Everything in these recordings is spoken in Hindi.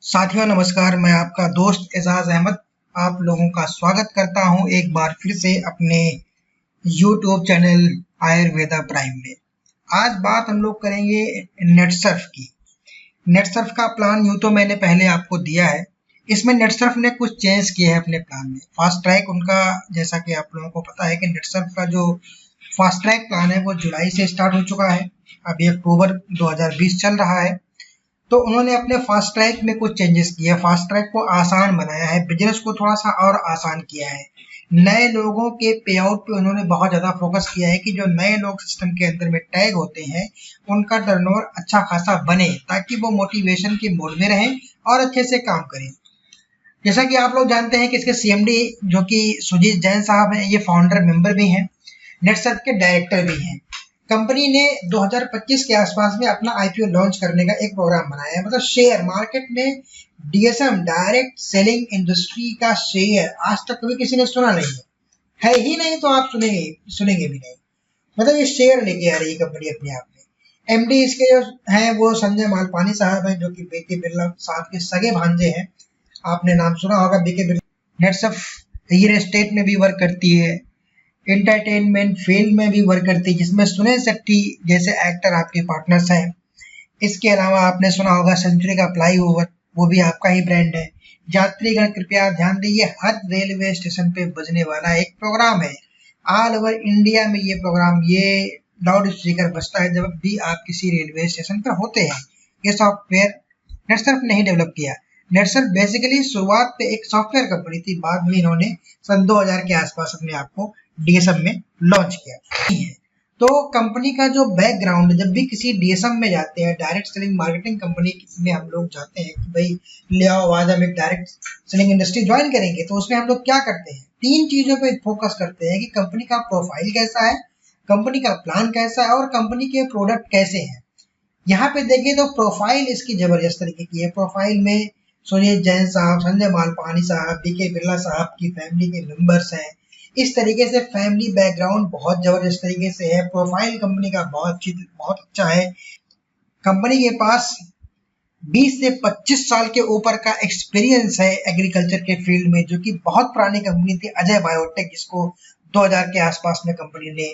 साथियों नमस्कार, मैं आपका दोस्त एजाज अहमद आप लोगों का स्वागत करता हूं एक बार फिर से अपने यूट्यूब चैनल आयुर्वेदा प्राइम में। आज बात हम लोग करेंगे नेटसर्फ की। नेटसर्फ का प्लान यूं तो मैंने पहले आपको दिया है। इसमें नेटसर्फ ने कुछ चेंज किए हैं अपने प्लान में। फास्ट ट्रैक उनका, जैसा कि आप लोगों को पता है कि नेटसर्फ का जो फास्ट ट्रैक प्लान है वो जुलाई से स्टार्ट हो चुका है। अभी अक्टूबर 2020 चल रहा है। तो उन्होंने अपने फास्ट ट्रैक में कुछ चेंजेस किए हैं। फास्ट ट्रैक को आसान बनाया है, बिजनेस को थोड़ा सा और आसान किया है। नए लोगों के पे आउट पे उन्होंने बहुत ज़्यादा फोकस किया है कि जो नए लोग सिस्टम के अंदर में टैग होते हैं उनका टर्नओवर अच्छा खासा बने, ताकि वो मोटिवेशन के मोड में रहें और अच्छे से काम करें। जैसा कि आप लोग जानते हैं कि इसके सीएमडी जो कि सुजीत जैन साहब हैं, ये फाउंडर मेंबर भी हैं, नेटसर्फ के डायरेक्टर भी हैं। कंपनी ने 2025 के आसपास में अपना आईपीओ लॉन्च करने का एक प्रोग्राम बनाया है। मतलब शेयर मार्केट में डीएसएम, डायरेक्ट सेलिंग इंडस्ट्री का शेयर आज तक कभी किसी ने सुना नहीं है ही नहीं, तो आप सुनेंगे भी नहीं। मतलब ये शेयर लेके आ रही है कंपनी अपने आप में। एमडी इसके जो हैं वो संजय मालपानी साहब हैं, जो कि बीके बिरला साहब के सगे भांजे हैं। आपने नाम सुना होगा BK Birla. Netsurf real estate में भी वर्क करती है, एंटरटेनमेंट फील्ड में भी वर्क करती है, जिसमें सुनील शेट्टी जैसे एक्टर आपके पार्टनर्स हैं। इसके अलावा आपने सुना होगा सेंचुरी का फ्लाईओवर, वो भी आपका ही ब्रांड है। यात्रीगण कृपया ध्यान दीजिए, हर रेलवे स्टेशन पे बजने वाला एक प्रोग्राम है। ऑल ओवर इंडिया में ये प्रोग्राम, ये लाउड स्पीकर बजता है जब भी आप किसी रेलवे स्टेशन पर होते हैं। ये सॉफ्टवेयर नेटसर्फ ने ही डेवलप किया। नेटसर्फ बेसिकली शुरुआत पे एक सॉफ्टवेयर कंपनी थी, बाद में इन्होंने सन 2000 के आसपास अपने आप को डीएसएम में लॉन्च किया। तो कंपनी का जो बैकग्राउंड, जब भी किसी डीएसएम में जाते हैं, डायरेक्ट सेलिंग मार्केटिंग कंपनी में हम लोग जाते हैं कि भाई ले आओ आज हम एक डायरेक्ट सेलिंग इंडस्ट्री ज्वाइन करेंगे, तो उसमें हम लोग क्या करते हैं, तीन चीजों पे फोकस करते हैं कि कंपनी का प्रोफाइल कैसा है, कंपनी का प्लान कैसा है और कंपनी के प्रोडक्ट कैसे हैं। यहाँ पे देखें तो प्रोफाइल इसकी जबरदस्त तरीके की है। प्रोफाइल में सुनील जैन साहब, संजय मालपानी साहब, बीके बिरला साहब की फैमिली के मेंबर्स हैं। इस तरीके से फैमिली बैकग्राउंड बहुत जबरदस्त तरीके से है। प्रोफाइल कंपनी का बहुत अच्छा है। कंपनी के पास 20 से 25 साल के ऊपर का एक्सपीरियंस है एग्रीकल्चर के फील्ड में, जो कि बहुत पुरानी कंपनी थी अजय बायोटेक, जिसको 2000 के आसपास में कंपनी ने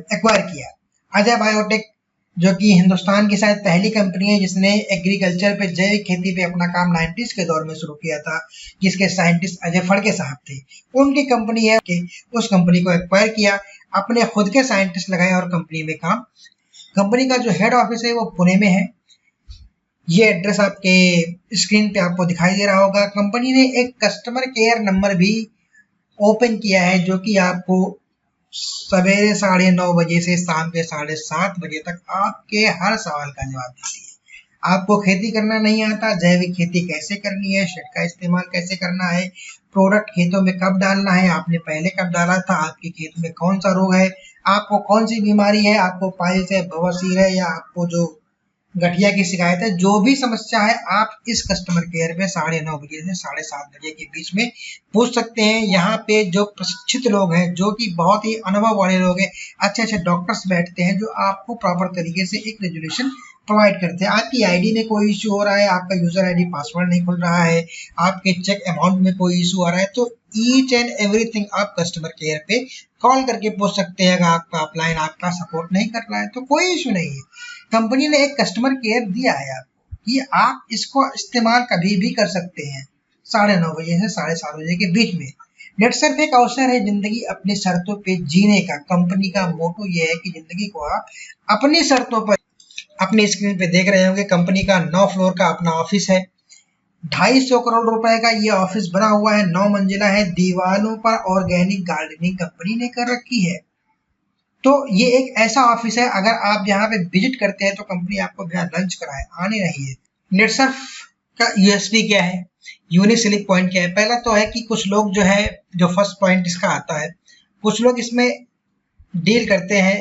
एक्वायर किया। अजय बायोटेक जो कि हिंदुस्तान की शायद पहली कंपनी है जिसने एग्रीकल्चर पे, जैविक खेती पे अपना काम 90s के दौर में शुरू किया था, जिसके साइंटिस्ट अजय फड़के साहब थे। उनकी कंपनी है कि उस कंपनी को एक्वायर किया, अपने खुद के साइंटिस्ट लगाए और कंपनी में काम। कंपनी का जो हेड ऑफिस है वो पुणे में है। ये एड्रेस आपके स्क्रीन पे आपको दिखाई दे रहा होगा। कंपनी ने एक कस्टमर केयर नंबर भी ओपन किया है, जो कि आपको सवेरे 9:30 बजे से शाम के 7:30 बजे तक आपके हर सवाल का जवाब देती है। आपको खेती करना नहीं आता, जैविक खेती कैसे करनी है, शेड का इस्तेमाल कैसे करना है, प्रोडक्ट खेतों में कब डालना है, आपने पहले कब डाला था, आपके खेत में कौन सा रोग है, आपको कौन सी बीमारी है, आपको पाइल्स है, बवासीर है, या आपको जो गठिया की शिकायत है, जो भी समस्या है आप इस कस्टमर केयर पे 9:30 बजे से 7:30 बजे के बीच में पूछ सकते हैं। यहाँ पे जो प्रशिक्षित लोग हैं, जो कि बहुत ही अनुभव वाले लोग हैं, अच्छे अच्छे डॉक्टर्स बैठते हैं, जो आपको प्रॉपर तरीके से एक रेजोल्यूशन प्रोवाइड करते हैं। आपकी आईडी में कोई इशू हो रहा है, आपका यूजर आईडी पासवर्ड नहीं खुल रहा है, आपके चेक अमाउंट में कोई इशू आ रहा है, तो ईच एंड एवरीथिंग आप कस्टमर केयर पे कॉल करके पूछ सकते हैं। अगर आपका अपलाइन आपका सपोर्ट नहीं कर रहा है तो कोई इशू नहीं है। कंपनी ने एक कस्टमर केयर दिया है आपको कि आप इसको इस्तेमाल कभी भी कर सकते हैं 9:30 बजे से 7:30 बजे के बीच में। नेटसर्फ एक अवसर है जिंदगी अपनी शर्तों पे जीने का। कंपनी का मोटो ये है कि जिंदगी को आप अपनी शर्तों पर, अपनी स्क्रीन पे देख रहे होंगे, कंपनी का 9 फ्लोर का अपना ऑफिस है। 250 करोड़ रुपए का ये ऑफिस बना हुआ है, 9 मंजिला है, दीवारों पर ऑर्गेनिक गार्डनिंग कंपनी ने कर रखी है। तो ये एक ऐसा ऑफिस है, अगर आप यहाँ पे विजिट करते हैं तो कंपनी आपको बिना लंच कराए आने नहीं है। नेटसर्फ का यूएसपी क्या है, यूनिक सेलिंग पॉइंट क्या है? पहला तो है कि कुछ लोग जो है, जो फर्स्ट पॉइंट इसका आता है, कुछ लोग इसमें डील करते हैं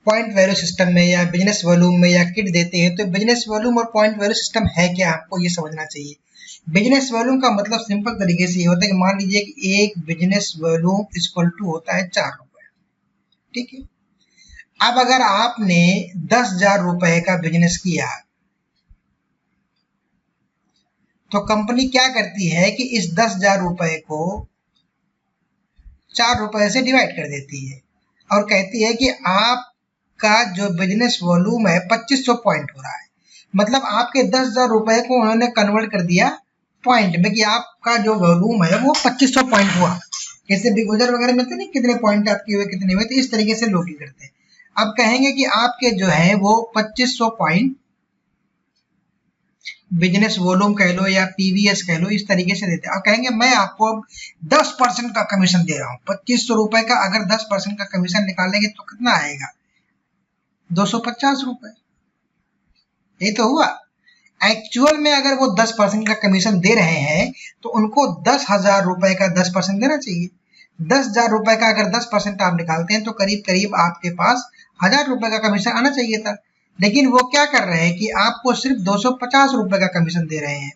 पॉइंट वैल्यू सिस्टम में या बिजनेस वॉल्यूम में या किट देते हैं। तो बिजनेस वॉल्यूम और पॉइंट वैल्यू सिस्टम है क्या, आपको ये समझना चाहिए। बिजनेस वॉल्यूम का मतलब सिंपल तरीके से ये होता है कि मान लीजिए कि एक बिजनेस वॉल्यूम इक्वल टू होता है 4 रुपए, ठीक है। अब अगर आपने 10,000 रुपए का बिजनेस किया, तो कंपनी क्या करती है कि इस 10,000 रुपए को 4 रुपए से डिवाइड कर देती है और कहती है कि आपका जो बिजनेस वॉल्यूम है 2500 पॉइंट हो रहा है। मतलब आपके 10,000 रुपए को उन्होंने कन्वर्ट कर दिया पॉइंट में कि आपका जो वॉल्यूम है वो 2500 पॉइंट हुआ। जैसे बिग बाजार वगैरह में नहीं कितने पॉइंट आपके हुए कितने हुए, तो इस तरीके से लोग करते हैं। अब कहेंगे कि आपके जो है वो 2500 पॉइंट बिजनेस वॉल्यूम कह लो या पीवीएस कह लो, इस तरीके से देते हैं। और कहेंगे मैं आपको 10% का कमीशन दे रहा हूँ। 2500 रुपए का अगर 10% का कमीशन निकालेंगे तो कितना आएगा? 250 रुपए। ये तो हुआ। एक्चुअल में अगर वो 10% का कमीशन दे रहे हैं तो उनको 10,000 रुपए का 10% देना चाहिए। 10,000 रुपए का अगर 10% आप निकालते हैं तो करीब करीब आपके पास 1,000 रुपए का कमीशन आना चाहिए था। लेकिन वो क्या कर रहे हैं कि आपको सिर्फ 250 रुपए का कमीशन दे रहे हैं।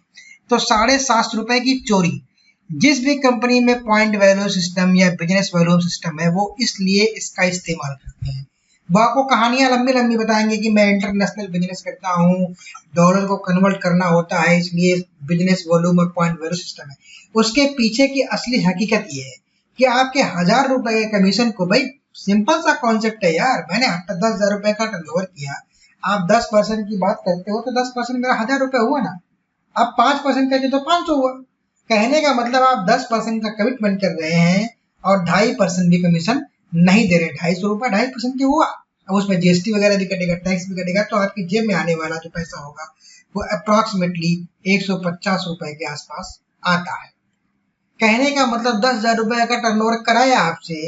तो 750 रुपए की चोरी। जिस भी कंपनी में पॉइंट वैल्यू सिस्टम या बिजनेस वैल्यू सिस्टम है वो इसलिए इसका इस्तेमाल करते हैं। वो आपको कहानियां लंबी लंबी बताएंगे कि मैं इंटरनेशनल बिजनेस करता हूँ, डॉलर को कन्वर्ट करना होता है इसलिए बिजनेस वॉल्यूम और पॉइंट वैल्यू सिस्टम है। उसके पीछे की असली हकीकत ये है कि आपके 1,000 रुपए के कमीशन को, भाई सिंपल सा कॉन्सेप्ट है यार, मैंने 10,000 रुपए का टर्नओवर किया, आप 10% की बात करते हो तो 10% मेरा 1,000 रुपए हुआ ना। आप 5% कहते तो 500 हुआ। कहने का मतलब आप 10% का कमिटमेंट कर रहे हैं और 2.5% भी कमीशन नहीं दे रहे। 250 रुपए 2.5% की हुआ। अब उसमें जीएसटी वगैरह भी कटेगा, टैक्स भी कटेगा, तो आपकी जेब में आने वाला जो पैसा होगा वो अप्रोक्सीमेटली 150 रुपए के आसपास आता है। कहने का मतलब 10,000 रुपए का टर्नओवर कराया आपसे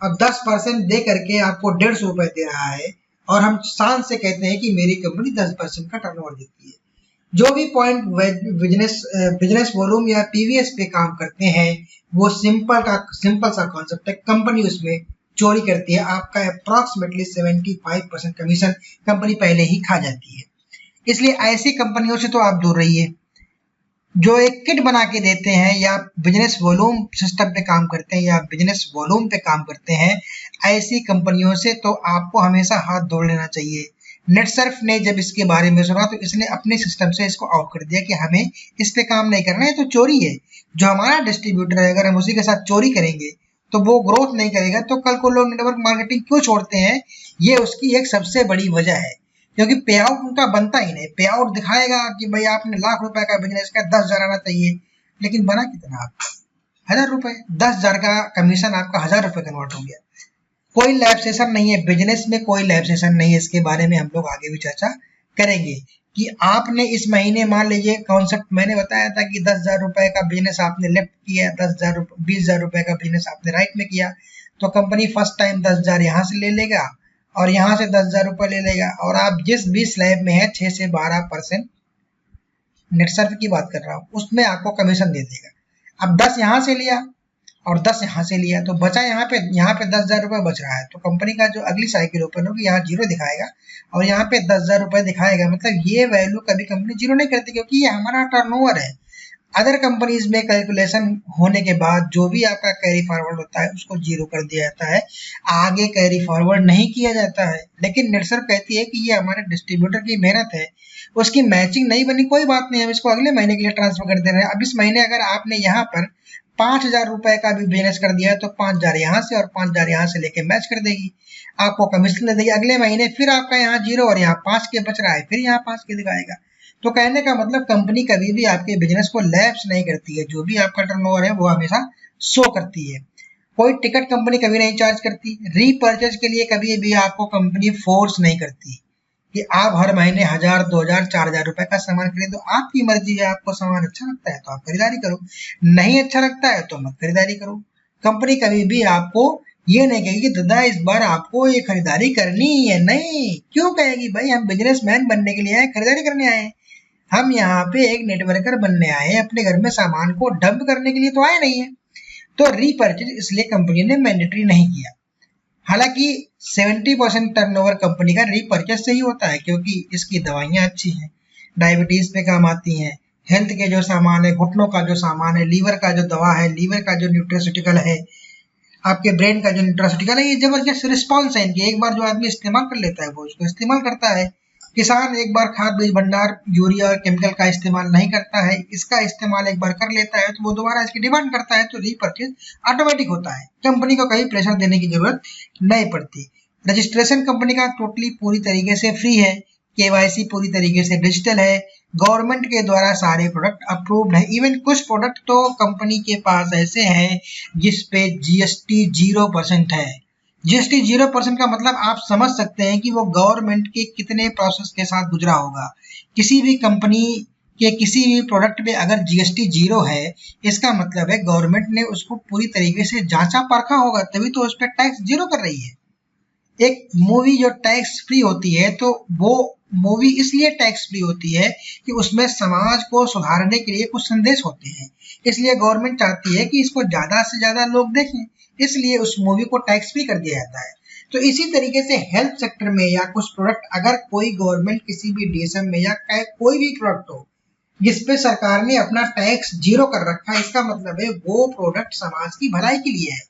और 10% दे करके आपको 150 रुपए दे रहा है और हम शान से कहते हैं कि मेरी कंपनी 10% का टर्नओवर देती है। जो भी पॉइंट बिजनेस वॉल्यूम या पीवीएस पे काम करते हैं वो सिंपल सा कॉन्सेप्ट है। कंपनी उसमें चोरी करती है। आपका अप्रोक्सीमेटली 75% कमीशन कंपनी पहले ही खा जाती है। इसलिए ऐसी कंपनियों से तो आप दूर रहिए। जो एक किट बना के देते हैं या बिजनेस वॉल्यूम सिस्टम पे काम करते हैं या बिजनेस वॉल्यूम पे काम करते हैं, ऐसी कंपनियों से तो आपको हमेशा हाथ धो लेना चाहिए। नेटसर्फ ने जब इसके बारे में सुना तो इसने अपने सिस्टम से इसको आउट कर दिया कि हमें इस पे काम नहीं करना है, तो चोरी है। जो हमारा डिस्ट्रीब्यूटर है अगर हम उसी के साथ चोरी करेंगे तो वो ग्रोथ नहीं करेगा, तो कल को लोग नेटवर्क मार्केटिंग क्यों छोड़ते हैं, ये उसकी एक सबसे बड़ी वजह है। क्योंकि पे आउट उनका बनता ही नहीं। पे आउट दिखाएगा कि भाई आपने लाख रुपए का बिजनेस का 10,000 आना चाहिए, लेकिन बना कितना आपका? 1,000 रुपए। 10,000 का कमीशन आपका 1,000 रुपए कन्वर्ट हो गया। कोई लैब सेशन नहीं है बिजनेस में, कोई लैब सेशन नहीं है। इसके बारे में हम लोग आगे भी चर्चा करेंगे कि आपने इस महीने मान लीजिए कॉन्सेप्ट मैंने बताया था कि 10,000 रुपए का बिजनेस आपने लेफ्ट किया, 20,000 रुपए का बिजनेस आपने राइट में किया, तो कंपनी फर्स्ट टाइम 10,000 यहाँ से ले लेगा और यहाँ से 10,000 रुपए ले लेगा। और आप जिस भी स्लैब में है 6 से 12% नेटसर्फ की बात कर रहा हूँ उसमें आपको कमीशन दे देगा। अब 10 यहाँ से लिया और 10 यहाँ से लिया तो बचा यहाँ पे 10,000 रुपए बच रहा है। तो कंपनी का जो अगली साइकिल ओपन होगी यहाँ 0 दिखाएगा और यहाँ पे 10,000 रुपए दिखाएगा। मतलब ये वैल्यू कभी कंपनी 0 नहीं करती क्योंकि ये हमारा टर्नओवर है। अदर कंपनीज में कैलकुलेशन होने के बाद जो भी आपका कैरी फॉरवर्ड होता है उसको 0 कर दिया जाता है, आगे कैरी फॉरवर्ड नहीं किया जाता है। लेकिन नेटसर्फ कहती है कि ये हमारे डिस्ट्रीब्यूटर की मेहनत है, उसकी मैचिंग नहीं बनी कोई बात नहीं, हम इसको अगले महीने के लिए ट्रांसफर कर दे रहे हैं। अब इस महीने अगर आपने यहाँ पर 5,000 रुपए का भी बिजनेस कर दिया है तो 5,000 यहाँ से और 5,000 यहाँ से लेके मैच कर देगी, आपको कमीशन दे देगी। अगले महीने फिर आपका यहाँ 0 और यहाँ 5 के बच रहा है, फिर यहाँ 5 के दिखाएगा। तो कहने का मतलब कंपनी कभी भी आपके बिजनेस को लैप्स नहीं करती है। जो भी आपका टर्नओवर है वो हमेशा शो करती है। कोई टिकट कंपनी कभी नहीं चार्ज करती। रीपर्चेज के लिए कभी भी आपको कंपनी फोर्स नहीं करती कि आप हर महीने 1,000, 2,000, 4,000 रुपए का सामान खरीदो। आपकी मर्जी है, आपको सामान अच्छा लगता है तो आप खरीदारी करो, नहीं अच्छा लगता है तो मत खरीदारी करो। कंपनी कभी भी आपको ये नहीं कहेगी कि दादा इस बार आपको ये खरीदारी करनी है, नहीं। क्यों कहेगी? भाई हम बिजनेसमैन बनने के लिए आए, खरीदारी करने आए हैं। हम यहाँ पे एक नेटवर्कर बनने आए हैं, अपने घर में सामान को डंप करने के लिए तो आए नहीं है। तो रीपर्चेज इसलिए कंपनी ने मैंडेटरी नहीं किया। हालांकि 70% टर्नओवर कंपनी का रीपर्चेज से ही होता है क्योंकि इसकी दवाइयाँ अच्छी हैं, डायबिटीज पे काम आती हैं, हेल्थ के जो सामान है, घुटनों का जो सामान है, लीवर का जो दवा है, लीवर का जो न्यूट्रास्यूटिकल है, आपके ब्रेन का जो न्यूट्रास्यूटिकल है, ये जबरदस्त रिस्पॉन्स है इनकी। एक बार जो आदमी इस्तेमाल कर लेता है वो उसको इस्तेमाल करता है। किसान एक बार खाद बीज भंडार यूरिया और केमिकल का इस्तेमाल नहीं करता है, इसका इस्तेमाल एक बार कर लेता है तो वो दोबारा इसकी डिमांड करता है, तो रीपरचेज ऑटोमेटिक होता है, कंपनी को कहीं प्रेशर देने की जरूरत नहीं पड़ती। रजिस्ट्रेशन कंपनी का टोटली पूरी तरीके से फ्री है, केवाईसी पूरी तरीके से डिजिटल है, गवर्नमेंट के द्वारा सारे प्रोडक्ट अप्रूव्ड है। इवन कुछ प्रोडक्ट तो कंपनी के पास ऐसे हैं जिसपे जीएसटी 0% है। जीएसटी 0% का मतलब आप समझ सकते हैं कि वो गवर्नमेंट के कितने प्रोसेस के साथ गुजरा होगा। किसी भी कंपनी के किसी भी प्रोडक्ट पे अगर जीएसटी 0 है, इसका मतलब है गवर्नमेंट ने उसको पूरी तरीके से जांचा परखा होगा, तभी तो उस पर टैक्स 0 कर रही है। एक मूवी जो टैक्स फ्री होती है तो वो मूवी इसलिए टैक्स फ्री होती है कि उसमें समाज को सुधारने के लिए कुछ संदेश होते हैं, इसलिए गवर्नमेंट चाहती है कि इसको ज्यादा से ज्यादा लोग देखें, इसलिए उस मूवी को टैक्स फ्री कर दिया जाता है। तो इसी तरीके से हेल्थ सेक्टर में या कुछ प्रोडक्ट अगर कोई गवर्नमेंट किसी भी डीएसएम में या कोई भी प्रोडक्ट हो जिसपे सरकार ने अपना टैक्स 0 कर रखा है, इसका मतलब है वो प्रोडक्ट समाज की भलाई के लिए है।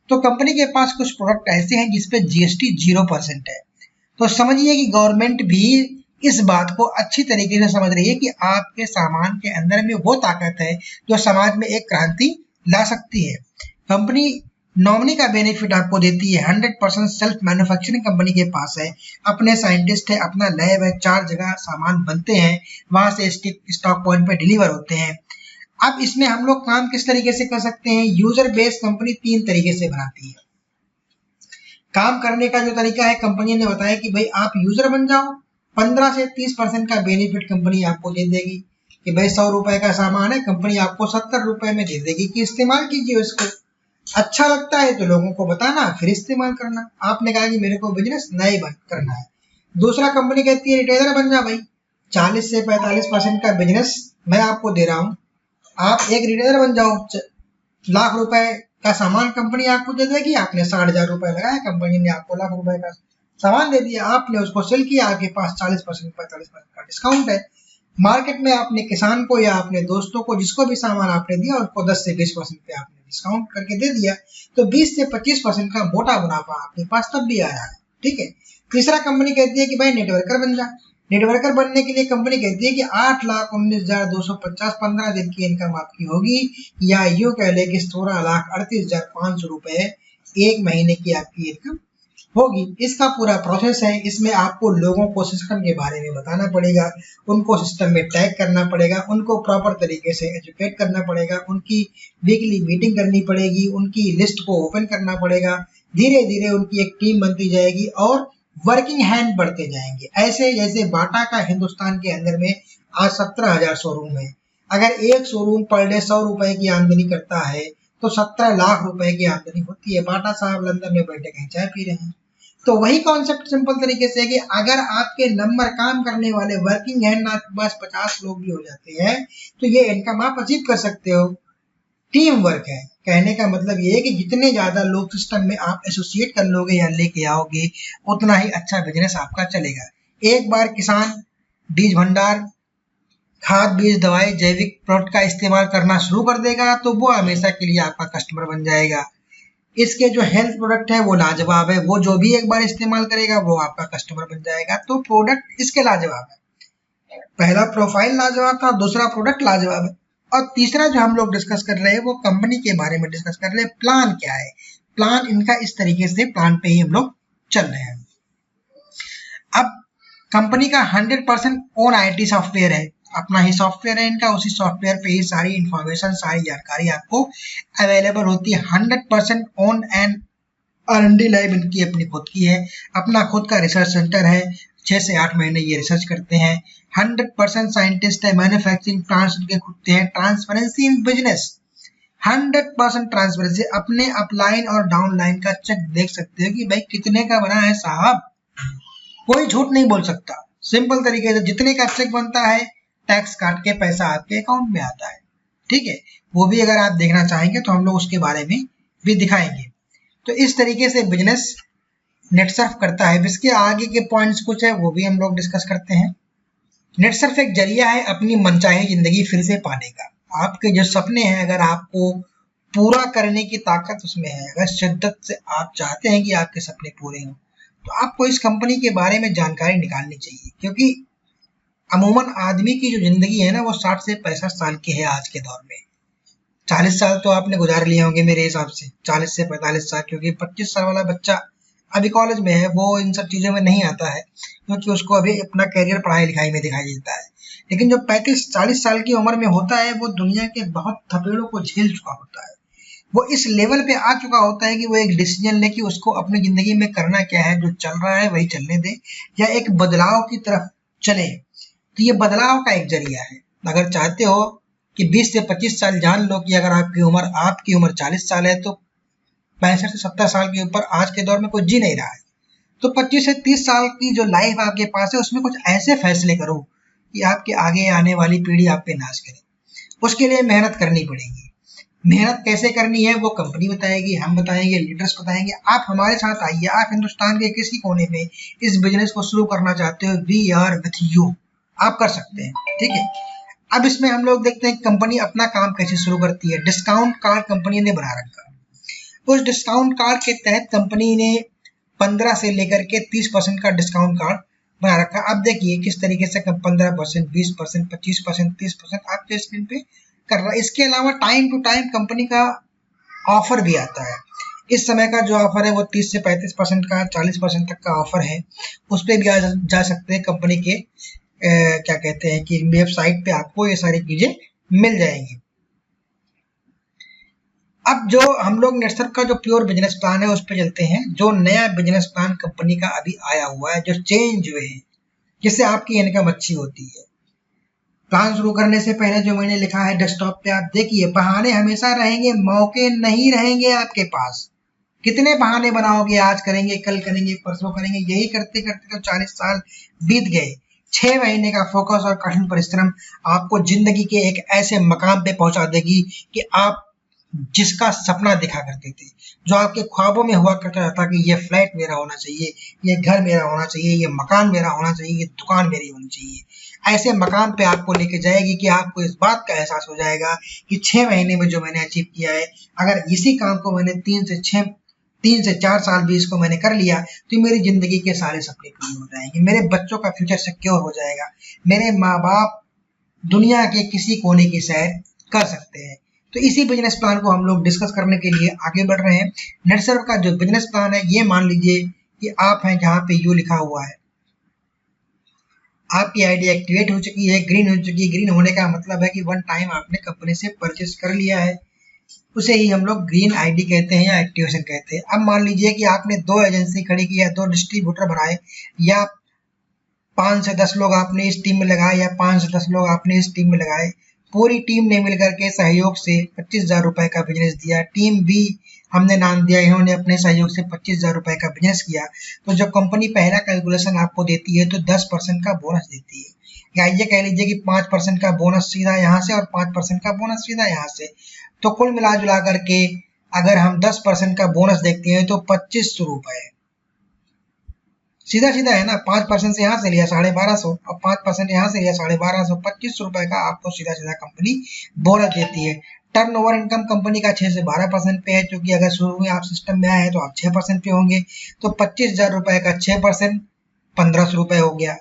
तो कंपनी के पास कुछ प्रोडक्ट ऐसे हैं जिसपे जीएसटी 0% है। तो समझिए कि गवर्नमेंट भी इस बात को अच्छी तरीके से समझ रही है कि आपके सामान के अंदर में वो ताकत है जो समाज में एक क्रांति ला सकती है। कंपनी नॉमिनी का बेनिफिट आपको देती है, 100% सेल्फ मैन्युफैक्चरिंग कंपनी के पास है, अपने साइंटिस्ट है, अपना लैब है, 4 जगह सामान बनते हैं, वहां से स्टॉक पॉइंट पे डिलीवर होते हैं। अब इसमें हम लोग काम किस तरीके से कर सकते हैं? यूजर बेस्ड कंपनी 3 तरीके से बनाती है। काम करने का जो तरीका है, कंपनी ने बताया कि भाई आप यूजर बन जाओ, 15 से 30% का बेनिफिट कंपनी आपको दे देगी कि भाई 100 रुपए का सामान है, कंपनी आपको 70 रुपए में दे देगी कि इस्तेमाल कीजिए उसको, अच्छा लगता है तो लोगों को बताना, फिर इस्तेमाल करना। आपने कहा कि मेरे को बिजनेस नहीं बंद करना है। दूसरा कंपनी कहती है रिटेलर बन जा भाई, 40 से 45% का बिजनेस मैं आपको दे रहा हूँ, आप एक रिटेलर बन जाओ, लाख रुपए का सामान कंपनी आपको दे देगी, आपने 60,000 रुपए लगाया, कंपनी ने आपको लाख रुपए का सामान दे दिया, आपने उसको सेल किया, आपके पास 40% 45% का डिस्काउंट है। मार्केट में आपने किसान को या अपने दोस्तों को जिसको भी सामान आपने दिया उसको 10 से 20% पे आपने डिस्काउंट करके दे दिया, तो 20 से 25% का मोटा मुनाफा आपके पास तब भी आया है। ठीक है। तीसरा कंपनी कहती है कि भाई नेटवर्कर बन जा। नेटवर्कर बनने के लिए कंपनी कहती है कि 8,19,250 15 दिन की इनकम आपकी होगी, या यूं कह ले कि 16,38,500 रुपए 1 महीने की आपकी इनकम होगी। इसका पूरा प्रोसेस है, इसमें आपको लोगों को सिस्टम के बारे में बताना पड़ेगा, उनको सिस्टम में टैग करना पड़ेगा, उनको प्रॉपर तरीके से एजुकेट करना पड़ेगा, उनकी वीकली मीटिंग करनी पड़ेगी, उनकी लिस्ट को ओपन करना पड़ेगा, धीरे धीरे उनकी एक टीम बनती जाएगी और वर्किंग हैंड बढ़ते जाएंगे। ऐसे जैसे बाटा का हिंदुस्तान के अंदर में आज 17,000 शोरूम है, अगर एक शोरूम पर डे 100 रुपए की आमदनी करता है तो 17 लाख रुपए की आमदनी होती है। बाटा साहब लंदन में बैठे कहीं चाय पी रहे हैं। तो वही कॉन्सेप्ट सिंपल तरीके से है कि अगर आपके नंबर काम करने वाले वर्किंग हैंड आपके पास 50 लोग भी हो जाते हैं तो ये इनकम आप अचीव कर सकते हो। टीम वर्क है, कहने का मतलब ये है कि जितने ज्यादा लोग सिस्टम में आप एसोसिएट कर लोगे या लेके आओगे उतना ही अच्छा बिजनेस आपका चलेगा। एक बार किसान बीज भंडार, खाद बीज दवाई जैविक प्रोडक्ट का इस्तेमाल करना शुरू कर देगा तो वो हमेशा के लिए आपका कस्टमर बन जाएगा। इसके जो हेल्थ प्रोडक्ट है वो लाजवाब है, वो जो भी एक बार इस्तेमाल करेगा वो आपका कस्टमर बन जाएगा। तो प्रोडक्ट इसके लाजवाब है, पहला प्रोफाइल लाजवाब था, दूसरा प्रोडक्ट लाजवाब है, और तीसरा जो हम लोग डिस्कस कर रहे हैं वो कंपनी के बारे में डिस्कस कर रहे हैं। प्लान क्या है? प्लान इनका इस तरीके से, प्लान पे ही हम लोग चल रहे हैं। अब कंपनी का 100% ओन आईटी सॉफ्टवेयर है, अपना ही सॉफ्टवेयर है इनका, उसी सॉफ्टवेयर पे ही सारी इंफॉर्मेशन, सारी जानकारी आपको अवेलेबल होती है। 100% ओन एंड R&D लैब इनकी अपनी खुद की है, अपना खुद का रिसर्च सेंटर है, 6 से 8 महीने ये रिसर्च करते हैं। 100% साइंटिस्ट है, मैन्युफैक्चरिंग प्लांट्स उनके खुद के हैं। ट्रांसपेरेंसी इन बिजनेस, 100% ट्रांसपेरेंसी, अपने अपलाइन और डाउनलाइन का चेक देख सकते हो कि भाई कितने का बना है साहब, कोई झूठ नहीं बोल सकता। सिंपल तरीके से जितने का चेक बनता है टैक्स काट के पैसा आपके अकाउंट में आता है। ठीक है, वो भी अगर आप देखना चाहेंगे तो हम लोग उसके बारे में भी दिखाएंगे। तो इस तरीके से बिजनेस नेटसर्फ करता है। इसके आगे के पॉइंट्स कुछ है वो भी हम लोग डिस्कस करते हैं। नेटसर्फ एक जरिया है अपनी मनचाही जिंदगी फिर से पाने का। आपके जो सपने हैं अगर आपको पूरा करने की ताकत उसमें है, अगर शिद्दत से आप चाहते हैं कि आपके सपने पूरे हों, तो आपको इस कंपनी के बारे में जानकारी निकालनी चाहिए, क्योंकि अमूमन आदमी की जो जिंदगी है ना वो 60 से 65 साल की है आज के दौर में। 40 साल तो आपने गुजार लिए होंगे मेरे हिसाब से, 40 से 45 साल, क्योंकि 25 साल वाला बच्चा अभी कॉलेज में है, वो इन सब चीज़ों में नहीं आता है, क्योंकि उसको अभी अपना करियर पढ़ाई लिखाई में दिखाई देता है। लेकिन जो 35-40 साल की उम्र में होता है वो दुनिया के बहुत थपेड़ों को झेल चुका होता है। वो इस लेवल पे आ चुका होता है कि वो एक डिसीजन ले कि उसको अपनी ज़िंदगी में करना क्या है, जो चल रहा है वही चलने दे या एक बदलाव की तरफ चले। तो ये बदलाव का एक ज़रिया है। अगर चाहते हो कि 20 से 25 साल, जान लो कि अगर आपकी उम्र 40 साल है तो 65 से 70 साल के ऊपर आज के दौर में कोई जी नहीं रहा है। तो 25 से 30 साल की जो लाइफ आपके पास है उसमें कुछ ऐसे फैसले करो कि आपके आगे आने वाली पीढ़ी आप पे नाज करे। उसके लिए मेहनत करनी पड़ेगी। मेहनत कैसे करनी है वो कंपनी बताएगी, हम बताएंगे, लीडर्स बताएंगे। आप हमारे साथ आइए, आप हिंदुस्तान के किसी कोने में इस बिजनेस को शुरू करना चाहते हो, वी आर विथ यू, आप कर सकते हैं। ठीक है, अब इसमें हम लोग देखते हैं कंपनी अपना काम कैसे शुरू करती है। डिस्काउंट कार्ड कंपनी ने बना रखा। उस डिस्काउंट कार्ड के तहत कंपनी ने 15 से लेकर के 30% का डिस्काउंट कार्ड बना रखा। अब देखिए किस तरीके से 15%, 20%, 25%, 30% आपके स्क्रीन पे कर रहा है। इसके अलावा टाइम टू टाइम कंपनी का ऑफर भी आता है। इस समय का जो ऑफर है वो 30 से 35% का, 40% तक का ऑफर है। उस पर भी जा सकते हैं। कंपनी के क्या कहते हैं कि वेबसाइट पे आपको ये सारी चीजें मिल जाएंगी। अब जो हम लोग नेटसर्फ का जो प्योर बिजनेस प्लान है उस पर चलते हैं। जो नया बिजनेस प्लान कंपनी का अभी आया हुआ है, जो चेंज हुए हैं, जिससे आपकी इनकम अच्छी होती है। प्लान शुरू करने से पहले जो मैंने लिखा है डेस्कटॉप पे, आप देखिए, बहाने हमेशा रहेंगे, मौके नहीं रहेंगे आपके पास। कितने बहाने बनाओगे, आज करेंगे, कल करेंगे, परसों करेंगे, यही करते करते तो 40 साल बीत गए। 6 महीने का फोकस और कठिन परिश्रम आपको जिंदगी के एक ऐसे मकाम पे पहुंचा देगी कि आप जिसका सपना देखा करते थे, जो आपके ख्वाबों में हुआ करता था कि ये फ्लैट मेरा होना चाहिए, ये घर मेरा होना चाहिए, ये मकान मेरा होना चाहिए, ये दुकान मेरी होनी चाहिए, ऐसे मकाम पे आपको लेके जाएगी कि आपको इस बात का एहसास हो जाएगा कि 6 महीने में जो मैंने अचीव किया है, अगर इसी काम को मैंने 3 से 4 साल भी इसको मैंने कर लिया तो मेरी जिंदगी के सारे सपने पूरे हो जाएंगे, मेरे बच्चों का फ्यूचर सिक्योर हो जाएगा, मेरे माँ बाप दुनिया के किसी कोने की सैर कर सकते हैं। तो इसी बिजनेस प्लान को हम लोग डिस्कस करने के लिए आगे बढ़ रहे हैं। नेटसर्फ का जो बिजनेस प्लान है, ये मान लीजिए कि आप हैं जहां पे यू लिखा हुआ है, आपकी आईडी एक्टिवेट हो चुकी है, ग्रीन हो चुकी है। ग्रीन होने का मतलब है कि वन टाइम आपने कंपनी से परचेस कर लिया है, उसे ही हम लोग ग्रीन आईडी कहते हैं या एक्टिवेशन कहते हैं। अब मान लीजिए कि आपने 2 एजेंसी खड़ी की है, 2 डिस्ट्रीब्यूटर बनाए, या 5 से 10 लोग आपने इस टीम में लगाए, या 5 से 10 लोग आपने इस टीम में लगाए। पूरी टीम ने मिलकर के सहयोग से 25,000 रुपए का बिजनेस दिया। टीम बी हमने नाम दिया, इन्होंने अपने सहयोग से 25,000 रुपए का बिजनेस किया। तो जब कंपनी पहला कैलकुलेशन आपको देती है तो 10% का बोनस देती है, या ये कह लीजिए कि 5% का बोनस सीधा यहाँ से और 5% का बोनस सीधा यहाँ से। तो कुल मिला जुला करके अगर हम 10% का बोनस देखते हैं तो 2500 रुपए सीधा सीधा है ना। 5% से यहाँ से लिया 1250 और 5% यहाँ से लिया 1250, 2500 रुपए का आपको सीधा सीधा कंपनी बोनस देती है। टर्नओवर इनकम कंपनी का 6 से 12% पे है, क्योंकि अगर शुरू में आप सिस्टम में आए हैं तो आप 6% पे होंगे। तो 25,000 रुपए का 6% 1500 रुपए हो गया।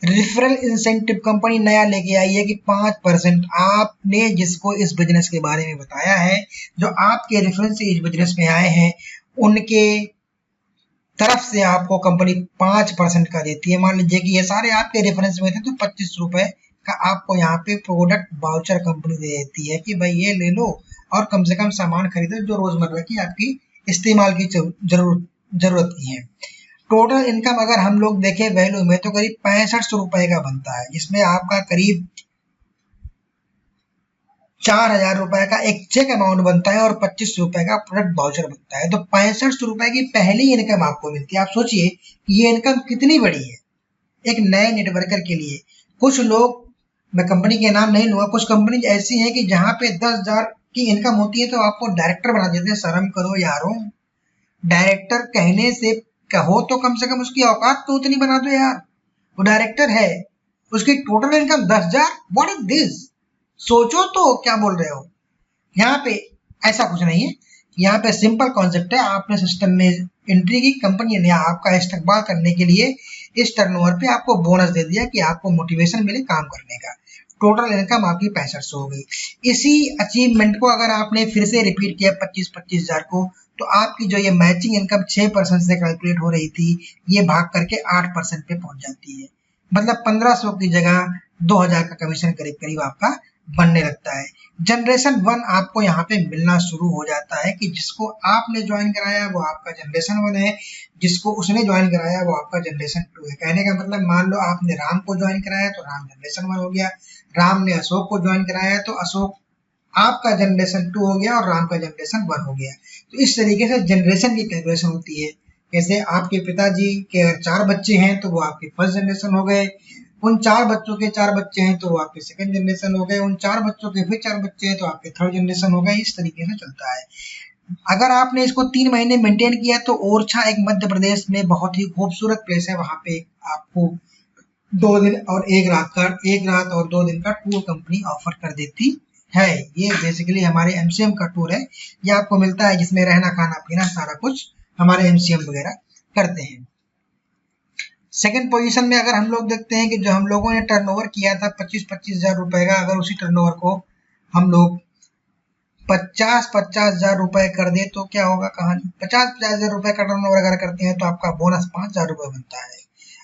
रेफरल इंसेंटिव कंपनी नया लेके आई है कि 5% आपने जिसको इस बिजनेस के बारे में बताया है, जो आपके रेफरेंस से इस बिजनेस में आए हैं, उनके तरफ से आपको कंपनी 5% का देती है। मान लीजिए कि ये सारे आपके रेफरेंस में थे तो 25 रुपए का आपको यहाँ पे प्रोडक्ट वाउचर कंपनी दे देती है कि भाई ये ले लो और कम से कम सामान खरीदो जो रोजमर्रा की आपकी इस्तेमाल की जरूरत की है। टोटल इनकम अगर हम लोग देखें वैल्यू में तो करीब 6500 रुपए का बनता है, जिसमें आपका करीब 4,000 रुपए का एक चेक अमाउंट बनता है और 25 रुपए का प्रोडक्ट वाउचर बनता है। तो 6500 रुपए की पहली इनकम आपको मिलती है। आप सोचिए ये इनकम कितनी बड़ी है एक नए नेटवर्कर के लिए। कुछ लोग, मैं कंपनी के नाम नहीं लूंगा, कुछ कंपनी ऐसी हैं कि जहां पे 10,000 की इनकम होती है तो आपको डायरेक्टर बना देते हैं। शर्म करो यारों, डायरेक्टर कहने से कहो तो कम से कम उसकी औकात तो उतनी बना दो यार। वो डायरेक्टर है, उसकी total income 10,000, what is this? सोचो तो क्या बोल रहे हो। यहाँ पे ऐसा कुछ नहीं है। यहाँ पे सिंपल कॉन्सेप्ट है, आपने सिस्टम में एंट्री की, कंपनी ने आपका इस्तकबाल करने के लिए इस टर्नओवर पे आपको बोनस दे दिया कि आपको मोटिवेशन मिले काम करने का। टोटल इनकम आपकी 6500 हो गई। इसी अचीवमेंट को अगर आपने फिर से रिपीट किया 25-25 हजार को, तो आपकी जो ये मैचिंग इनकम 6% से कैलकुलेट हो रही थी, ये भाग करके 8% पे पहुंच जाती है। मतलब 1500 की जगह 2000 का कमीशन करीब करीब आपका बनने लगता है। जनरेशन 1 आपको यहाँ पे मिलना शुरू हो जाता है कि जिसको आपने ज्वाइन कराया वो आपका जनरेशन 1 है, जिसको उसने ज्वाइन कराया वो आपका जनरेशन 2 है। कहने का मतलब मान लो आपने राम को ज्वाइन कराया तो राम जनरेशन 1 हो गया, राम ने अशोक को ज्वाइन कराया तो अशोक आपका जनरेशन 2 हो गया और राम का जनरेशन 1 हो गया। तो इस तरीके से जनरेशन की कैलकुलेशन होती है। जैसे आपके पिताजी के अगर 4 बच्चे हैं तो वो आपके फर्स्ट जनरेशन हो गए, उन 4 बच्चों के 4 बच्चे हैं तो वो आपके सेकंड जनरेशन हो गए, उन 4 बच्चों के फिर 4 बच्चे हैं तो आपके थर्ड जनरेशन हो गए। इस तरीके से चलता है। अगर आपने इसको 3 महीने मेंटेन किया तो ओरछा एक मध्य प्रदेश में बहुत ही खूबसूरत प्लेस है, वहां पे आपको 2 दिन और 1 रात और 2 दिन का टूर कंपनी ऑफर कर देती है। ये बेसिकली हमारे एमसीएम का टूर है, ये आपको मिलता है जिसमें रहना खाना पीना सारा कुछ हमारे एमसीएम वगैरह करते हैं। सेकंड पोजीशन में अगर हम लोग देखते हैं कि जो हम लोगों ने टर्नओवर किया था 25-25 हजार रुपए का, अगर उसी टर्नओवर को हम लोग 50-50 हजार रुपए कर दे तो क्या होगा कहानी। 50-50 हजार रुपए का टर्नओवर अगर करते हैं तो आपका बोनस 5000 रुपए बनता है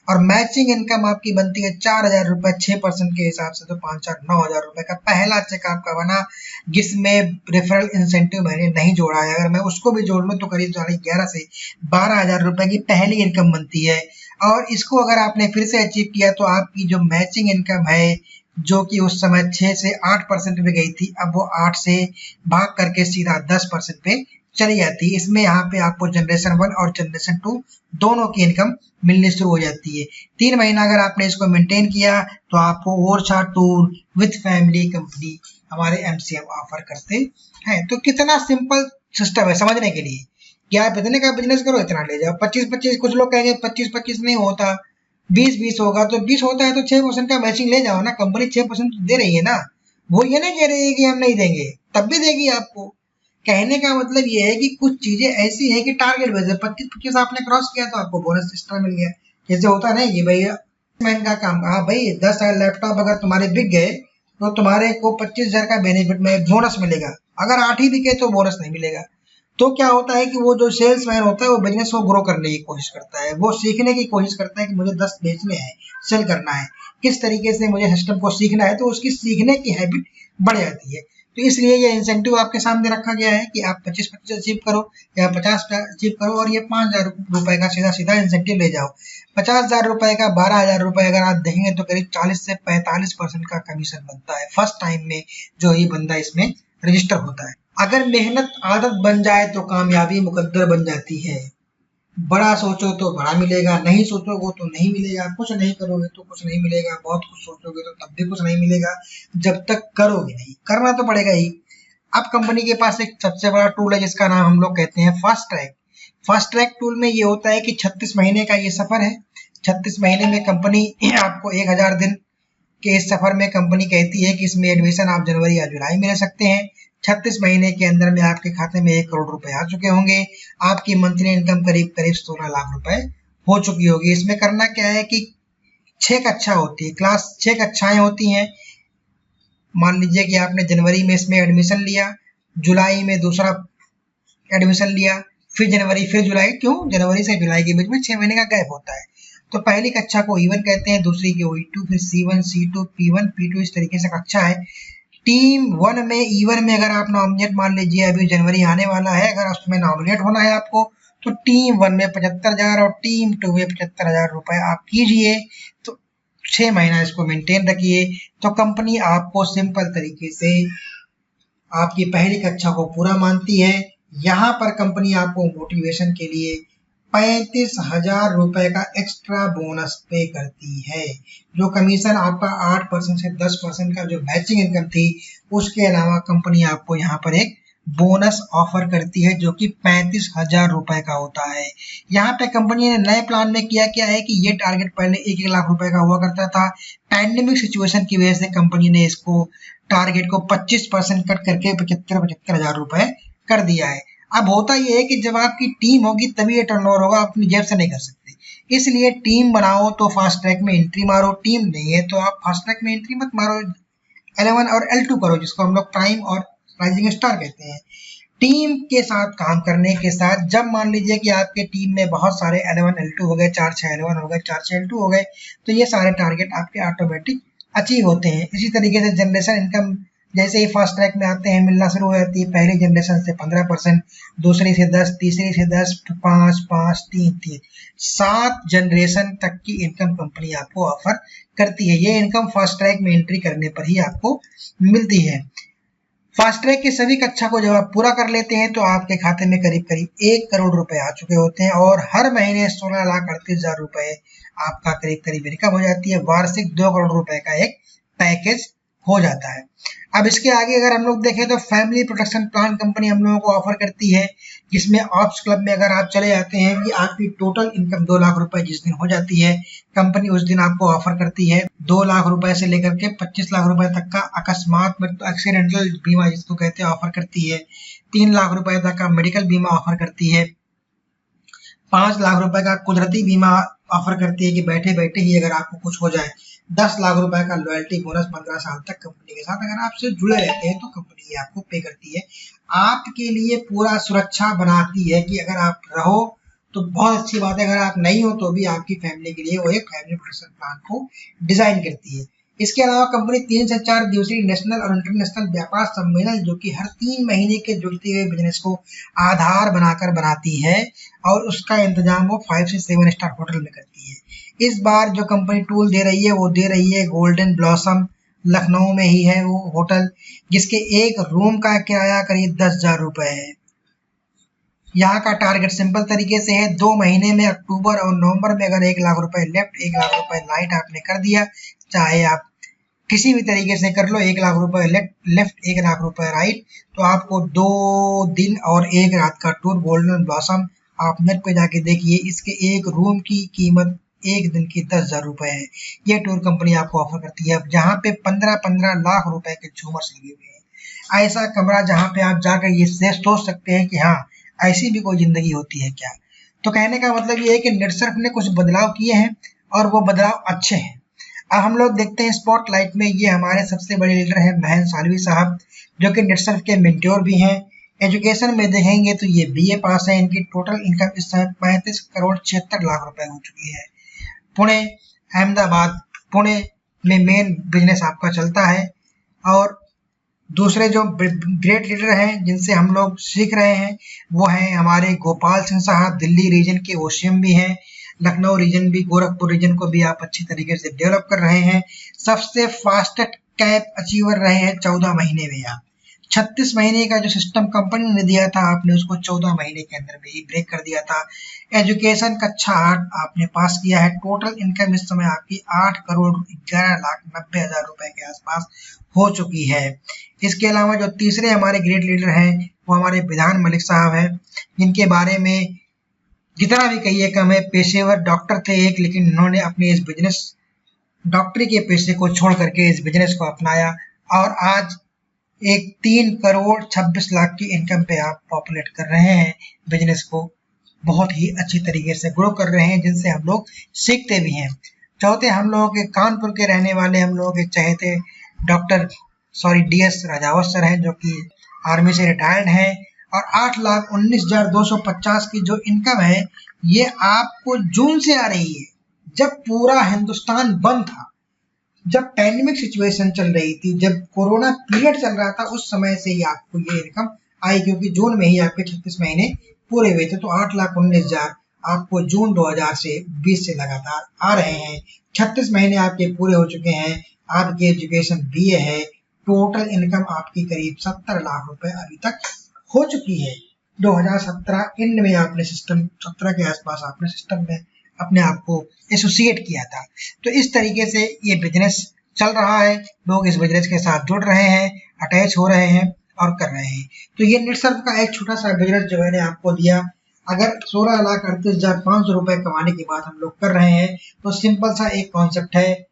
और मैचिंग इनकम आपकी बनती है 4000 रुपए 6% के हिसाब से, तो 5-4-9 हजार रुपए का पहला चेक आपका बना, जिसमें रेफरल इंसेंटिव मैंने नहीं जोड़ा है। अगर मैं उसको भी जोड़ लूँ तो करीब 11 से 12 हजार रुपए की पहली इनकम बनती है। और इसको अगर आपने फिर से अचीव किया तो आपकी जो मैचिंग इनकम है, जो कि उस समय 6 से 8% पे गई थी, अब वो 8 से भाग करके सीधा 10% पे चली जाती है। इसमें यहाँ पे आपको जनरेशन 1 और जनरेशन 2 दोनों की इनकम मिलनी शुरू हो जाती है। 3 महीना अगर आपने इसको मेंटेन किया तो आपको Orchha tour with family company हमारे एमसीएम ऑफर करते हैं। तो कितना सिंपल सिस्टम है समझने के लिए कि आप इतने का बिजनेस करो इतना ले जाओ। 25-25 कुछ लोग कहेंगे 25-25 नहीं होता, 20-20 होगा, तो 20 होता है तो 6% का मैचिंग ले जाओ ना, कंपनी 6% दे रही है ना, वो ये नहीं कह रही है कि हम नहीं देंगे, तब भी देगी आपको। कहने का मतलब ये है कि कुछ चीजें ऐसी हैं कि टारगेट बेस है, 25-25 आपने क्रॉस किया तो आपको बोनस एक्स्ट्रा मिल गया। जैसे होता नहीं कि भाई मैन का काम, हाँ भाई 10 लैपटॉप अगर तुम्हारे बिक गए तो तुम्हारे को 25,000 का बेनिफिट में बोनस मिलेगा, अगर 8 ही बिके तो बोनस नहीं मिलेगा। तो क्या होता है कि वो जो सेल्समैन होता है वो बिजनेस को ग्रो करने की कोशिश करता है, वो सीखने की कोशिश करता है कि मुझे 10 बेचने हैं, सेल करना है, किस तरीके से मुझे सिस्टम को सीखना है, तो उसकी सीखने की हैबिट बढ़ जाती है। तो इसलिए ये इंसेंटिव आपके सामने रखा गया है कि आप 25-25 अचीव करो या 50 अचीव करो और ये 5,000 रुपए का सीधा सीधा इंसेंटिव ले जाओ। 50,000 रुपए का 12,000 रुपए अगर आप देखेंगे तो करीब 40 से 45% का कमीशन बनता है फर्स्ट टाइम में जो ही बंदा इसमें रजिस्टर होता है। अगर मेहनत आदत बन जाए तो कामयाबी मुकद्दर बन जाती है। बड़ा सोचो तो बड़ा मिलेगा, नहीं सोचोगे तो नहीं मिलेगा, कुछ नहीं करोगे तो कुछ नहीं मिलेगा, बहुत कुछ सोचोगे तो तब भी कुछ नहीं मिलेगा जब तक करोगे नहीं। करना तो पड़ेगा ही। अब कंपनी के पास एक सबसे बड़ा टूल है जिसका नाम हम लोग कहते हैं fast track. Fast track tool में ये होता है कि 36 महीने का ये सफर है। 36 महीने में कंपनी आपको 1000 दिन के इस सफर में कंपनी कहती है कि इसमें एडमिशन आप जनवरी या जुलाई में ले सकते हैं। 36 महीने के अंदर में आपके खाते में 1 करोड़ रुपए आ चुके होंगे, आपकी मंथली इनकम करीब करीब 16 लाख रुपए हो चुकी होगी। इसमें करना क्या है कि 6 कक्षा होती है, क्लास 6 कक्षाएं होती हैं। मान लीजिए कि आपने जनवरी में इसमें एडमिशन लिया, जुलाई में दूसरा एडमिशन लिया, फिर जनवरी फिर जुलाई, क्यों जनवरी से जुलाई के बीच में 6 महीने का गैप होता है। तो पहली कक्षा को E1 कहते हैं, दूसरी को E2, फिर C1, C2, P1, P2 इस तरीके से कक्षा है। टीम 1 में E1 में अगर आप नॉमिनेट मान लीजिए अभी जनवरी आने वाला है, अगर उसमें नॉमिनेट होना है आपको तो टीम 1 में 75,000 और टीम 2 में 75,000 रुपए आप कीजिए। तो 6 महीना इसको मेंटेन रखिए तो कंपनी आपको सिंपल तरीके से आपकी पहली कक्षा को पूरा मानती है। यहाँ पर कंपनी आपको मोटिवेशन के लिए 35,000 रुपए का एक्स्ट्रा बोनस पे करती है। जो कमीशन आपका 8% से 10% का जो मैचिंग इनकम थी, उसके अलावा कंपनी आपको यहाँ पर एक बोनस ऑफर करती है जो कि 35,000 रुपए का होता है। यहाँ पे कंपनी ने नए प्लान में किया क्या है कि ये टारगेट पहले 1 लाख रुपए का हुआ करता था। पैंडेमिक सिचुएशन की वजह से कंपनी ने इसको टारगेट को 25% कट करके 75,000 रुपए कर दिया है। अब होता ये है कि जब आपकी टीम होगी तभी ये टर्नओवर होगा, आप अपनी जेब से नहीं कर सकते। इसलिए टीम बनाओ तो फास्ट ट्रैक में एंट्री मारो, टीम नहीं है तो आप फास्ट ट्रैक में एंट्री मत मारो, L1 और L2 करो, जिसको हम लोग प्राइम और राइजिंग स्टार कहते हैं। टीम के साथ काम करने के साथ जब मान लीजिए कि आपके टीम में बहुत सारे L1 L2 हो गए, 4-6 L1 हो गए, 4-6 L2 हो गए, तो ये सारे टारगेट आपके ऑटोमेटिक अचीव होते हैं। इसी तरीके से जनरेशन इनकम जैसे ही फास्ट ट्रैक में आते हैं मिलना शुरू हो जाती है, पहली जनरेशन से 15%, दूसरी से 10, तीसरी से 10, 5, 5, 3, 3, 7 जनरेशन तक की इनकम कंपनी आपको ऑफर करती है। ये इनकम फास्ट ट्रैक में एंट्री करने पर ही आपको मिलती है। फास्ट ट्रैक की सभी कक्षा को जब आप पूरा कर लेते हैं तो आपके खाते में करीब करीब 1 करोड़ रुपए आ चुके होते हैं और हर महीने 16,38,000 रुपए आपका करीब करीब इनकम हो जाती है। वार्षिक 2 करोड़ रुपए का एक पैकेज हो जाता है। अब इसके आगे अगर हम लोग देखें तो फैमिली प्रोटेक्शन प्लान कंपनी हम लोगों को ऑफर करती है, जिसमें ऑप्स क्लब में अगर आप चले जाते हैं कि आपकी टोटल इनकम 2 लाख रुपए जिस दिन हो जाती है, कंपनी उस दिन आपको ऑफर करती है 2 लाख रुपए से लेकर के 25 लाख रुपए तक का अकस्मात एक्सीडेंटल बीमा जिसको कहते हैं ऑफर करती है, 3 लाख रुपए तक का मेडिकल बीमा ऑफर करती है, 5 लाख रुपए का कुदरती बीमा ऑफर करती है कि बैठे बैठे ही अगर आपको कुछ हो जाए, 10 लाख रुपए का लॉयल्टी बोनस 15 साल तक कंपनी के साथ अगर आपसे जुड़े रहते हैं तो कंपनी आपको पे करती है। आपके लिए पूरा सुरक्षा बनाती है कि अगर आप रहो तो बहुत अच्छी बात है, अगर आप नहीं हो तो भी आपकी फैमिली के लिए वो एक फैमिली प्रोटेक्शन प्लान को डिजाइन करती है। इसके अलावा कंपनी 3 से 4 दिवसीय नेशनल और इंटरनेशनल व्यापार सम्मेलन जो कि हर 3 महीने के जुड़ते हुए बिजनेस को आधार बनाकर बनाती है और उसका इंतजाम वो 5 से 7 स्टार होटल में करती है। इस बार जो कंपनी टूल दे रही है वो दे रही है गोल्डन ब्लॉसम, लखनऊ में ही है वो होटल, जिसके एक रूम का किराया करीब 10,000 रुपए है। यहाँ का टारगेट सिंपल तरीके से है, 2 महीने में अक्टूबर और नवंबर में अगर 1 लाख रुपए लेफ्ट 1 लाख रुपए राइट आपने कर दिया, चाहे आप किसी भी तरीके से कर लो, 1 लाख रुपए लेफ्ट 1 लाख रुपए राइट, तो आपको 2 दिन और 1 रात का टूर गोल्डन ब्लॉसम, आप नेट पे जाके देखिए, इसके एक रूम की कीमत एक दिन की 10,000 रुपए है। ये टूर कंपनी आपको ऑफर करती है, जहाँ पे 15-15 लाख रुपए के झूमर्स लगे हुए हैं। ऐसा कमरा जहाँ पे आप जाकर ये सोच सकते हैं कि हाँ ऐसी भी कोई जिंदगी होती है क्या। तो कहने का मतलब ये है कि नेटसर्फ ने कुछ बदलाव किए हैं और वो बदलाव अच्छे हैं। अब हम लोग देखते हैं स्पॉटलाइट में, ये हमारे सबसे बड़े लीडर हैं महेंद्र साल्वी साहब, जो कि नेटसर्फ के मेंटोर भी हैं। एजुकेशन में देखेंगे तो ये BA पास है। इनकी टोटल इनकम इस समय 35 करोड़ 76 लाख रुपए हो चुकी है। पुणे, अहमदाबाद, पुणे में मेन बिजनेस आपका चलता है। और दूसरे जो ग्रेट लीडर हैं जिनसे हम लोग सीख रहे हैं वो हैं हमारे गोपाल सिंह साहब, दिल्ली रीजन के OCM भी हैं, लखनऊ रीजन भी, गोरखपुर रीजन को भी आप अच्छी तरीके से डेवलप कर रहे हैं। सबसे फास्टेस्ट कैप अचीवर रहे हैं 14 महीने में आप। 36 महीने का जो सिस्टम कंपनी ने दिया था आपने उसको 14 महीने के अंदर में ही ब्रेक कर दिया था। एजुकेशन कक्षा 8 आपने पास किया है। टोटल इनकम इस समय आपकी 8 करोड़ 11,90,000 रुपए के आसपास हो चुकी है। इसके अलावा जो तीसरे हमारे ग्रेट लीडर हैं वो हमारे विधान मलिक साहब हैं, जिनके बारे में जितना भी कहिए कम है। पेशेवर डॉक्टर थे एक, लेकिन उन्होंने अपने इस बिजनेस डॉक्टरी के पेशे को छोड़ करके इस बिजनेस को अपनाया और आज एक 3 करोड़ 26 लाख की इनकम पे आप पॉपुलेट कर रहे हैं बिजनेस को, बहुत ही अच्छी तरीके से ग्रो कर रहे हैं, जिनसे हम लोग सीखते भी हैं। चौथे हम लोगों के कानपुर के रहने वाले हम लोगों के चहेते DS राजावत सर हैं, जो कि आर्मी से रिटायर्ड हैं और 8,19,250 की जो इनकम है ये आपको जून से आ रही है, जब पूरा हिंदुस्तान बंद था, जब पैंडेमिक सिचुएशन चल रही थी, जब कोरोना पीरियड चल रहा था, उस समय से ही आपको ये इनकम आई, क्योंकि जून में ही आपके 36 महीने पूरे हुए थे। तो 8,19,000 आपको जून 2020 से लगातार आ रहे हैं। 36 महीने आपके पूरे हो चुके हैं। आपकी एजुकेशन BA है। टोटल इनकम आपकी करीब 70 लाख रुपए अभी तक हो चुकी है। 2017 एंड में आपने 17 के आसपास आपने सिस्टम में अपने आप को एसोसिएट किया था। तो इस तरीके से ये बिजनेस चल रहा है, लोग इस बिजनेस के साथ जुड़ रहे हैं, अटैच हो रहे हैं और कर रहे हैं। तो ये नेटसर्फ का एक छोटा सा बिजनेस जो मैंने आपको दिया, अगर 16,38,500 रुपए कमाने की बात हम लोग कर रहे हैं तो सिंपल सा एक कॉन्सेप्ट है,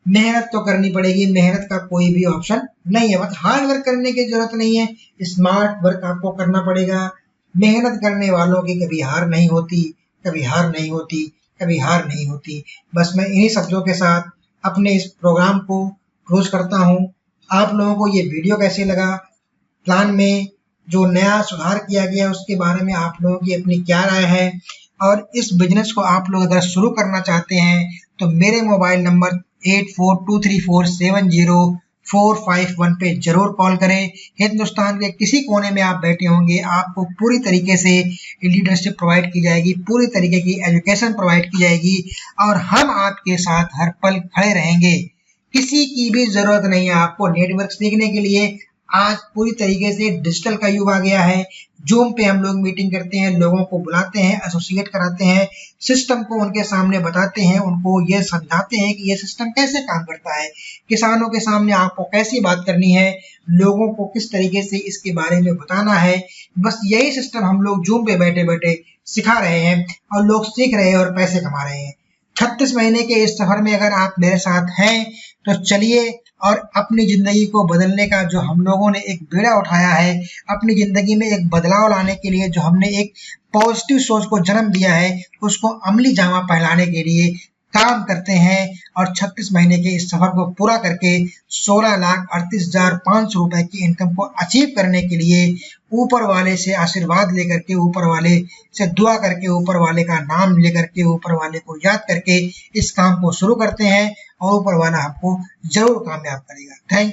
मेहनत तो करनी पड़ेगी, मेहनत का कोई भी ऑप्शन नहीं है। मतलब हार्ड वर्क करने की जरूरत नहीं है, स्मार्ट वर्क आपको करना पड़ेगा। मेहनत करने वालों की कभी हार नहीं होती, कभी हार नहीं होती, कभी हार नहीं होती। बस मैं इन्हीं शब्दों के साथ अपने इस प्रोग्राम को क्लोज करता हूँ। आप लोगों को ये वीडियो कैसे लगा? प्लान में जो नया सुधार किया गया उसके बारे में आप लोगों की अपनी क्या राय है? और इस बिजनेस को आप लोग अगर शुरू करना चाहते हैं तो मेरे मोबाइल नंबर 8423470451 पे जरूर कॉल करें। हिंदुस्तान के किसी कोने में आप बैठे होंगे, आपको पूरी तरीके से लीडरशिप प्रोवाइड की जाएगी, पूरी तरीके की एजुकेशन प्रोवाइड की जाएगी और हम आपके साथ हर पल खड़े रहेंगे। किसी की भी जरूरत नहीं है आपको नेटवर्क सीखने के लिए। आज पूरी तरीके से डिजिटल का युग आ गया है। जूम पे हम लोग मीटिंग करते हैं, लोगों को बुलाते हैं, एसोसिएट कराते हैं, सिस्टम को उनके सामने बताते हैं, उनको ये समझाते हैं कि ये सिस्टम कैसे काम करता है, किसानों के सामने आपको कैसी बात करनी है, लोगों को किस तरीके से इसके बारे में बताना है। बस यही सिस्टम हम लोग जूम पे बैठे बैठे सिखा रहे हैं और लोग सीख रहे हैं और पैसे कमा रहे हैं। 36 महीने के इस सफर में अगर आप मेरे साथ हैं तो चलिए और अपनी जिंदगी को बदलने का जो हम लोगों ने एक बीड़ा उठाया है, अपनी जिंदगी में एक बदलाव लाने के लिए जो हमने एक पॉजिटिव सोच को जन्म दिया है, उसको अमली जामा पहनाने के लिए काम करते हैं और 36 महीने के इस सफर को पूरा करके 16,38,500 रुपए की इनकम को अचीव करने के लिए ऊपर वाले से आशीर्वाद लेकर के, ऊपर वाले से दुआ करके, ऊपर वाले का नाम लेकर के, ऊपर वाले को याद करके इस काम को शुरू करते हैं और ऊपर वाला हमको जरूर कामयाब करेगा। Thank you.